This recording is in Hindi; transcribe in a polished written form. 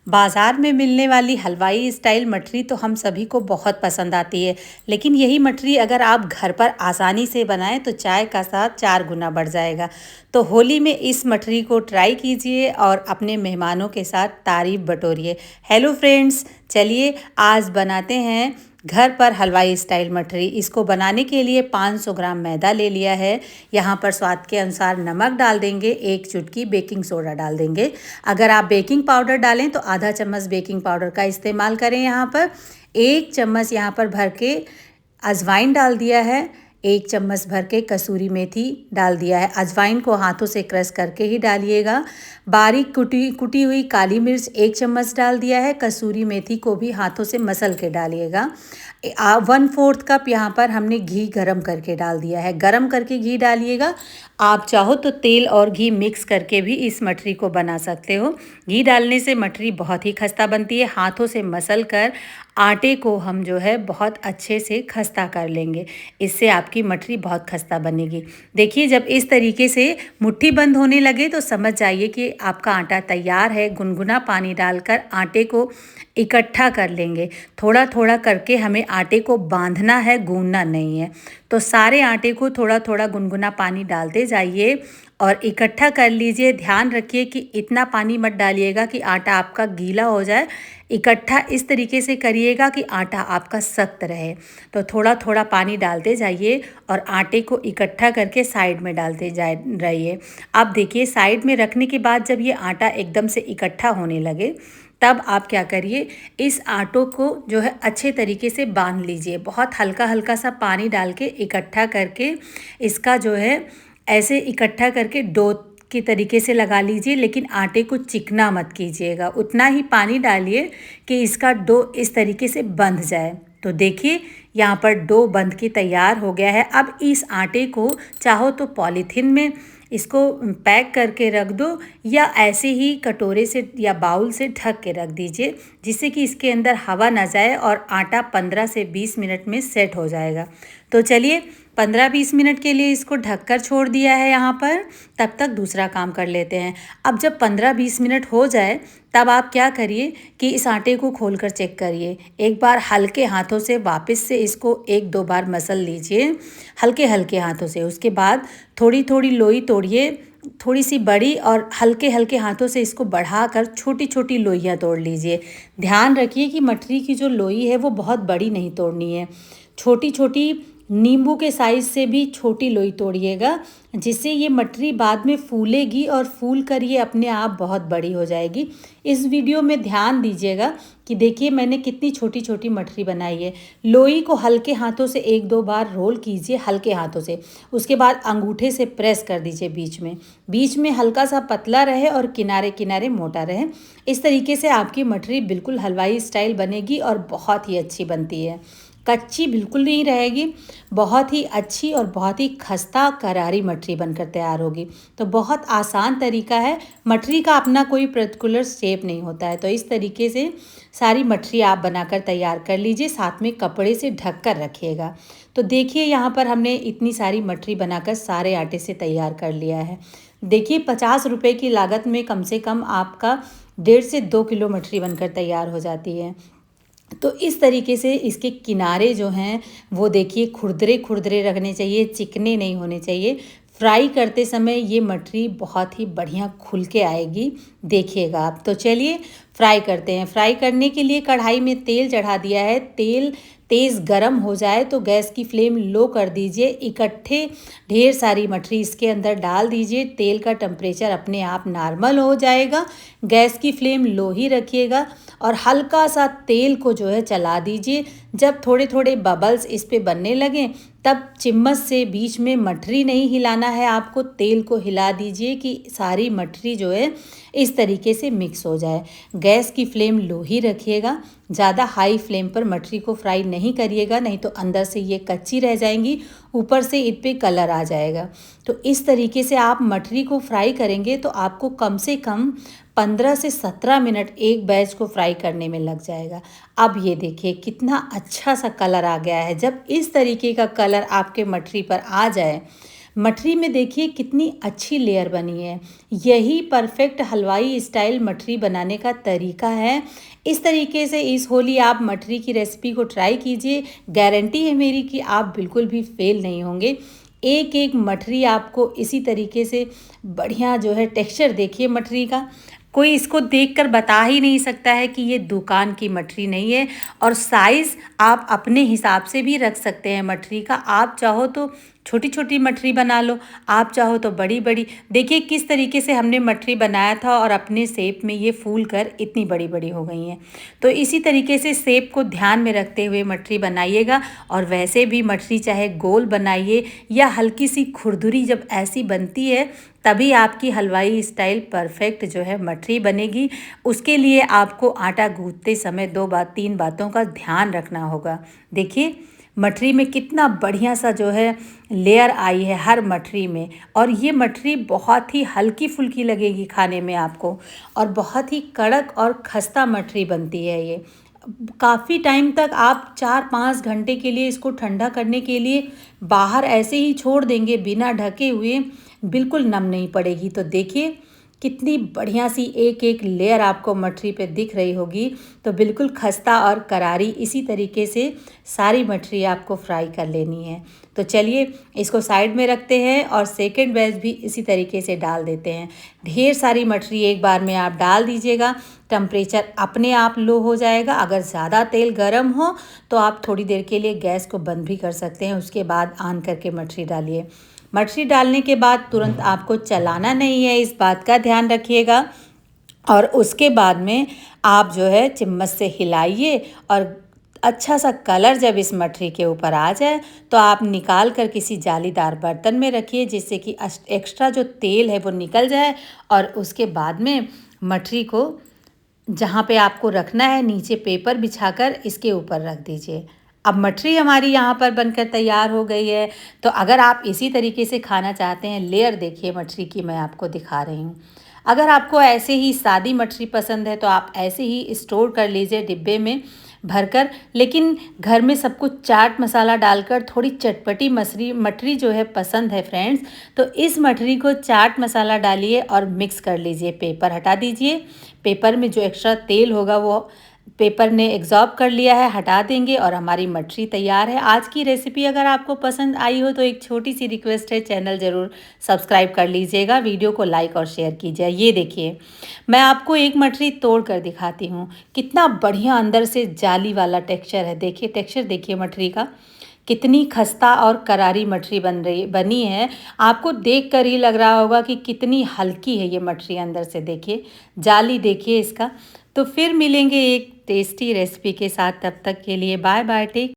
बाज़ार में मिलने वाली हलवाई स्टाइल मठरी तो हम सभी को बहुत पसंद आती है, लेकिन यही मठरी अगर आप घर पर आसानी से बनाएं तो चाय का स्वाद 4 गुना बढ़ जाएगा। तो होली में इस मठरी को ट्राई कीजिए और अपने मेहमानों के साथ तारीफ बटोरिए। हेलो फ्रेंड्स, चलिए आज बनाते हैं घर पर हलवाई स्टाइल मठरी। इसको बनाने के लिए 500 ग्राम मैदा ले लिया है। यहाँ पर स्वाद के अनुसार नमक डाल देंगे, 1 चुटकी बेकिंग सोडा डाल देंगे। अगर आप बेकिंग पाउडर डालें तो आधा चम्मच बेकिंग पाउडर का इस्तेमाल करें। यहाँ पर 1 चम्मच यहाँ पर भर के अजवाइन डाल दिया है। 1 चम्मच भर के कसूरी मेथी डाल दिया है। अजवाइन को हाथों से क्रश करके ही डालिएगा। बारीक कुटी हुई काली मिर्च 1 चम्मच डाल दिया है। कसूरी मेथी को भी हाथों से मसल के डालिएगा। 1/4 कप यहाँ पर हमने घी गरम करके डाल दिया है। गरम करके घी डालिएगा। आप चाहो तो तेल और घी मिक्स करके भी इस मठरी को बना सकते हो। घी डालने से मठरी बहुत ही खस्ता बनती है। हाथों से मसल कर आटे को हम जो है बहुत अच्छे से खस्ता कर लेंगे। इससे आपकी मठरी बहुत खस्ता बनेगी। देखिए, जब इस तरीके से मुट्ठी बंद होने लगे तो समझ जाइए कि आपका आटा तैयार है। गुनगुना पानी डालकर आटे को इकट्ठा कर लेंगे। थोड़ा थोड़ा करके हमें आटे को बांधना है, गूंदना नहीं है। तो सारे आटे को थोड़ा थोड़ा गुनगुना पानी डालते जाइए और इकट्ठा कर लीजिए। ध्यान रखिए कि इतना पानी मत डालिएगा कि आटा आपका गीला हो जाए। इकट्ठा इस तरीके से करिएगा कि आटा आपका सख्त रहे। तो थोड़ा थोड़ा पानी डालते जाइए और आटे को इकट्ठा करके साइड में डालते रहिए। अब देखिए, साइड में रखने के बाद जब ये आटा एकदम से इकट्ठा होने लगे तब आप क्या करिए, इस आटों को जो है अच्छे तरीके से बांध लीजिए। बहुत हल्का हल्का सा पानी डाल के इकट्ठा करके इसका जो है ऐसे इकट्ठा करके डो के तरीके से लगा लीजिए, लेकिन आटे को चिकना मत कीजिएगा। उतना ही पानी डालिए कि इसका डो इस तरीके से बंध जाए। तो देखिए, यहाँ पर डो बंध के तैयार हो गया है। अब इस आटे को चाहो तो पॉलीथीन में इसको पैक करके रख दो या ऐसे ही कटोरे से या बाउल से ढक के रख दीजिए, जिससे कि इसके अंदर हवा ना जाए और आटा 15 से 20 मिनट में सेट हो जाएगा। तो चलिए, 15-20 मिनट के लिए इसको ढककर छोड़ दिया है यहाँ पर। तब तक दूसरा काम कर लेते हैं। अब जब 15-20 मिनट हो जाए तब आप क्या करिए कि इस आटे को खोलकर चेक करिए। एक बार हल्के हाथों से वापस से इसको 1-2 बार मसल लीजिए, हल्के हल्के हाथों से। उसके बाद थोड़ी थोड़ी लोई तोड़िए, थोड़ी सी बड़ी, और हल्के हल्के हाथों से इसको बढ़ाकर छोटी छोटी लोइयाँ तोड़ लीजिए। ध्यान रखिए कि मठरी की जो लोई है वो बहुत बड़ी नहीं तोड़नी है। छोटी छोटी नींबू के साइज़ से भी छोटी लोई तोड़िएगा, जिससे ये मठरी बाद में फूलेगी और फूल कर ये अपने आप बहुत बड़ी हो जाएगी। इस वीडियो में ध्यान दीजिएगा कि देखिए मैंने कितनी छोटी छोटी मठरी बनाई है। लोई को हल्के हाथों से 1-2 बार रोल कीजिए, हल्के हाथों से। उसके बाद अंगूठे से प्रेस कर दीजिए बीच में हल्का सा पतला रहे और किनारे किनारे मोटा रहे। इस तरीके से आपकी मठरी बिल्कुल हलवाई स्टाइल बनेगी और बहुत ही अच्छी बनती है। कच्ची बिल्कुल नहीं रहेगी, बहुत ही अच्छी और बहुत ही खस्ता करारी मठरी बनकर तैयार होगी। तो बहुत आसान तरीका है। मठरी का अपना कोई पर्टिकुलर शेप नहीं होता है। तो इस तरीके से सारी मठरी आप बनाकर तैयार कर लीजिए, साथ में कपड़े से ढक कर रखिएगा। तो देखिए, यहाँ पर हमने इतनी सारी मठरी बनाकर सारे आटे से तैयार कर लिया है। देखिए, 50 रुपये की लागत में कम से कम आपका 1.5 से 2 किलो मठरी बनकर तैयार हो जाती है। तो इस तरीके से इसके किनारे जो हैं वो देखिए खुरदरे खुरदरे रखने चाहिए, चिकने नहीं होने चाहिए। फ्राई करते समय ये मठरी बहुत ही बढ़िया खुल के आएगी, देखिएगा आप। तो चलिए फ्राई करते हैं। फ्राई करने के लिए कढ़ाई में तेल चढ़ा दिया है। तेल तेज़ गरम हो जाए तो गैस की फ्लेम लो कर दीजिए। इकट्ठे ढेर सारी मठरी इसके अंदर डाल दीजिए। तेल का टेम्परेचर अपने आप नॉर्मल हो जाएगा। गैस की फ्लेम लो ही रखिएगा और हल्का सा तेल को जो है चला दीजिए। जब थोड़े थोड़े बबल्स इस पे बनने लगें तब चम्मच से बीच में मठरी नहीं हिलाना है आपको, तेल को हिला दीजिए कि सारी मठरी जो है इस तरीके से मिक्स हो जाए। गैस की फ्लेम लो ही रखिएगा, ज़्यादा हाई फ्लेम पर मठरी को फ्राई नहीं करिएगा, नहीं तो अंदर से ये कच्ची रह जाएंगी, ऊपर से इन पे कलर आ जाएगा। तो इस तरीके से आप मठरी को फ्राई करेंगे तो आपको कम से कम 15 से 17 मिनट एक बैच को फ्राई करने में लग जाएगा। अब ये देखिए कितना अच्छा सा कलर आ गया है। जब इस तरीके का कलर आपके मठरी पर आ जाए, मठरी में देखिए कितनी अच्छी लेयर बनी है। यही परफेक्ट हलवाई स्टाइल मठरी बनाने का तरीका है। इस तरीके से इस होली आप मठरी की रेसिपी को ट्राई कीजिए। गारंटी है मेरी कि आप बिल्कुल भी फेल नहीं होंगे। एक एक मठरी आपको इसी तरीके से बढ़िया जो है टेक्सचर देखिए मठरी का, कोई इसको देखकर बता ही नहीं सकता है कि ये दुकान की मठरी नहीं है। और साइज़ आप अपने हिसाब से भी रख सकते हैं मठरी का। आप चाहो तो छोटी छोटी मठरी बना लो, आप चाहो तो बड़ी बड़ी। देखिए किस तरीके से हमने मठरी बनाया था और अपने शेप में ये फूल कर इतनी बड़ी बड़ी हो गई हैं। तो इसी तरीके से शेप को ध्यान में रखते हुए मठरी बनाइएगा। और वैसे भी मठरी चाहे गोल बनाइए या हल्की सी खुरदुरी जब ऐसी बनती है तभी आपकी हलवाई स्टाइल परफेक्ट जो है मठरी बनेगी। उसके लिए आपको आटा गूंथते समय 3 बातों का ध्यान रखना होगा। देखिए मठरी में कितना बढ़िया सा जो है लेयर आई है हर मठरी में। और ये मठरी बहुत ही हल्की फुल्की लगेगी खाने में आपको, और बहुत ही कड़क और खस्ता मठरी बनती है ये। काफ़ी टाइम तक आप 4-5 घंटे के लिए इसको ठंडा करने के लिए बाहर ऐसे ही छोड़ देंगे बिना ढके हुए, बिल्कुल नम नहीं पड़ेगी। तो देखिए कितनी बढ़िया सी एक एक लेयर आपको मठरी पे दिख रही होगी। तो बिल्कुल खस्ता और करारी इसी तरीके से सारी मठरी आपको फ्राई कर लेनी है। तो चलिए इसको साइड में रखते हैं और सेकंड बैच भी इसी तरीके से डाल देते हैं। ढेर सारी मठरी एक बार में आप डाल दीजिएगा, टेम्परेचर अपने आप लो हो जाएगा। अगर ज़्यादा तेल गर्म हो तो आप थोड़ी देर के लिए गैस को बंद भी कर सकते हैं, उसके बाद ऑन करके मठरी डालिए। मठरी डालने के बाद तुरंत आपको चलाना नहीं है, इस बात का ध्यान रखिएगा। और उसके बाद में आप जो है चम्मच से हिलाइए, और अच्छा सा कलर जब इस मठरी के ऊपर आ जाए तो आप निकाल कर किसी जालीदार बर्तन में रखिए, जिससे कि एक्स्ट्रा जो तेल है वो निकल जाए। और उसके बाद में मठरी को जहाँ पे आपको रखना है नीचे पेपर बिछाकर इसके ऊपर रख दीजिए। अब मठरी हमारी यहाँ पर बनकर तैयार हो गई है। तो अगर आप इसी तरीके से खाना चाहते हैं, लेयर देखिए मठरी की मैं आपको दिखा रही हूँ। अगर आपको ऐसे ही सादी मठरी पसंद है तो आप ऐसे ही स्टोर कर लीजिए डिब्बे में भरकर। लेकिन घर में सब कुछ चाट मसाला डालकर थोड़ी चटपटी मठरी जो है पसंद है फ्रेंड्स, तो इस मठरी को चाट मसाला डालिए और मिक्स कर लीजिए। पेपर हटा दीजिए, पेपर में जो एक्स्ट्रा तेल होगा वो पेपर ने एब्जॉर्ब कर लिया है, हटा देंगे और हमारी मठरी तैयार है। आज की रेसिपी अगर आपको पसंद आई हो तो एक छोटी सी रिक्वेस्ट है, चैनल ज़रूर सब्सक्राइब कर लीजिएगा, वीडियो को लाइक और शेयर कीजिए। ये देखिए मैं आपको एक मठरी तोड़ कर दिखाती हूँ, कितना बढ़िया अंदर से जाली वाला टेक्सचर है। देखिए टेक्सचर देखिए मठरी का, कितनी खस्ता और करारी मठरी बनी है। आपको देख कर ही लग रहा होगा कि कितनी हल्की है ये मठरी अंदर से। देखिए जाली देखिए इसका। तो फिर मिलेंगे एक टेस्टी रेसिपी के साथ, तब तक के लिए बाय बाय, टेक।